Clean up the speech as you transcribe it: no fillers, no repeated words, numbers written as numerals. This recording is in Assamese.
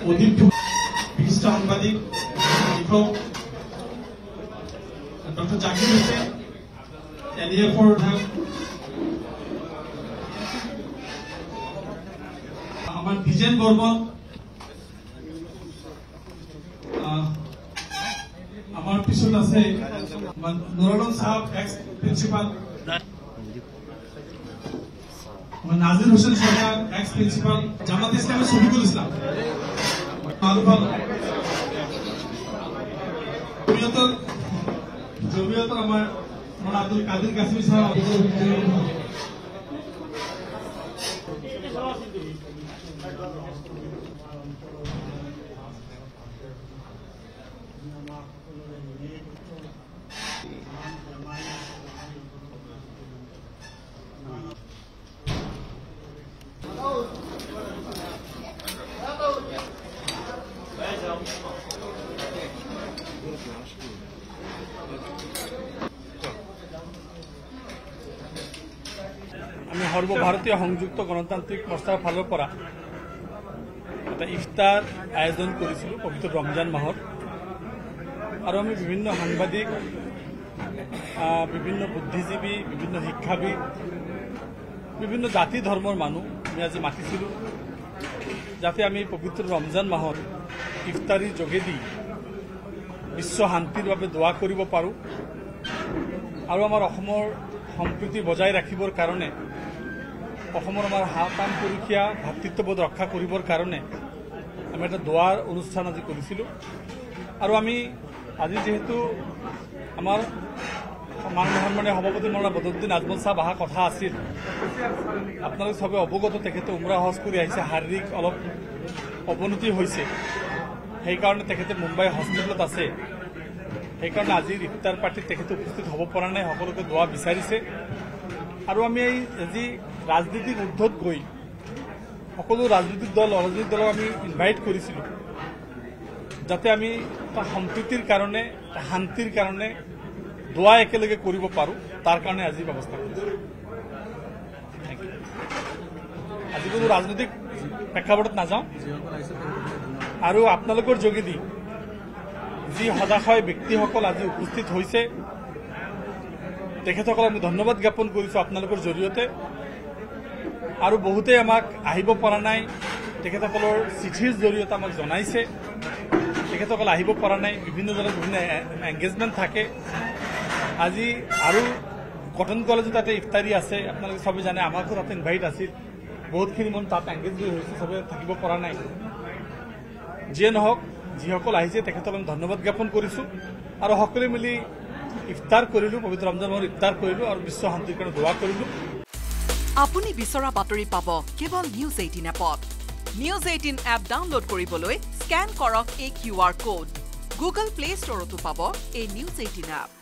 অধিক বিশিষ্ট সাংবাদিক লিখক ডক্টৰ জাকিৰ হোসেন এলিএফৰ অধ্যায়ক আমার ডিজেন বর্মন আমার পিছত আছে নুরুল সাহেব এক্স প্রিন্সিপাল নাজির হোসেন সরকার এক্স প্রিন্সিপাল জামাত ইসলামের শফিকুল ইসলাম জমিয়ত আমার আব্দুল কাদের কাসিম সাহেব আমি সর্বভারতীয় সংযুক্ত গণতান্ত্রিক মৰ্চাৰ ফালৰ পৰা এটা ইফতাৰ আয়োজন কৰিছিলো পবিত্ৰ ৰমজান মাহত আৰু আমি বিভিন্ন সাংবাদিক বিভিন্ন বুদ্ধিজীৱী বিভিন্ন শিক্ষাবিদ বিভিন্ন জাতি ধৰ্মৰ মানুহ আমি আজি মাতিছিলো যাতে আমি পবিত্ৰ ৰমজান মাহত ইফতাৰীৰ যোগেদি বিশ্ব শান্তিৰ বাবে দোৱা কৰিব পাৰো আৰু আমাৰ অসমৰ সম্প্ৰীতি বজাই ৰাখিবৰ কাৰণে অসমৰ আমাৰ হাতাম পৰীক্ষা ভাতৃত্ববোধ ৰক্ষা কৰিবৰ কাৰণে আমি এটা দোৱাৰ অনুষ্ঠান আজি কৰিছিলো আৰু আমি আজি যেহেতু আমাৰ সন্মানীয় সভাপতি মৌলানা বদৰুদ্দিন আজমল সাহেব অহা কথা আছিল আপোনালোক সবে অৱগত তেখেতে উমৰা হজ কৰি আহিছে শাৰীৰিক অলপ অৱনতি হৈছে সেইকাৰণে তেখেতে মুম্বাই হস্পিটেলত আছে সেইকাৰণে আজিৰ ইফতাৰ পাৰ্টিত তেখেতে উপস্থিত হ'ব পৰা নাই সকলোকে দোৱা বিচাৰিছে আৰু আমি আজি ৰাজনীতিৰ ঊৰ্ধত গৈ সকলো ৰাজনৈতিক দলক আমি ইনভাইট কৰিছিলো যাতে আমি সম্প্ৰীতিৰ কাৰণে শান্তিৰ কাৰণে দোৱা একেলগে কৰিব পাৰো তাৰ কাৰণে আজি ব্যৱস্থা কৰিছো আজি কোনো ৰাজনৈতিক প্ৰেক্ষাপটত নাযাওঁ আৰু আপোনালোকৰ যোগেদি যি হতাশয় ব্যক্তিসকল আজি উপস্থিত হৈছে তেখেতসকলক আমি ধন্যবাদ জ্ঞাপন কৰিছো আপোনালোকৰ জৰিয়তে আৰু বহুতে আমাক আহিব পৰা নাই তেখেতসকলৰ চিঠিৰ জৰিয়তে আমাক জনাইছে তেখেতসকল আহিব পৰা নাই বিভিন্ন জনৰ বিভিন্ন এংগেজমেণ্ট থাকে আজি আৰু কটন কলেজত তাতে ইফতাৰী আছে আপোনালোকে সবে জানে আমাকো তাতে ইনভাইট আছিল বহুতখিনি মানুহ তাত এংগেজ হৈছে সবে থাকিব পৰা নাই যিয়ে নহওক যিসকল আহিছে তেখেতসকলক ধন্যবাদ জ্ঞাপন কৰিছো আৰু সকলোৱে মিলি ইফতাৰ কৰিলো পবিত্ৰ ৰমজান মাহৰ ইফতাৰ কৰিলো আৰু বিশ্ব শান্তিৰ কাৰণে দোৱা কৰিলো আপুনি বিচৰা বাতৰি পাব কেৱল নিউজ 18 এপত নিউজ 18 এপ ডাউনলোড কৰিবলৈ স্ক্যান কৰক এই QR কোড গুগল প্লে ষ্টৰতো পাব এই নিউজ 18 এপ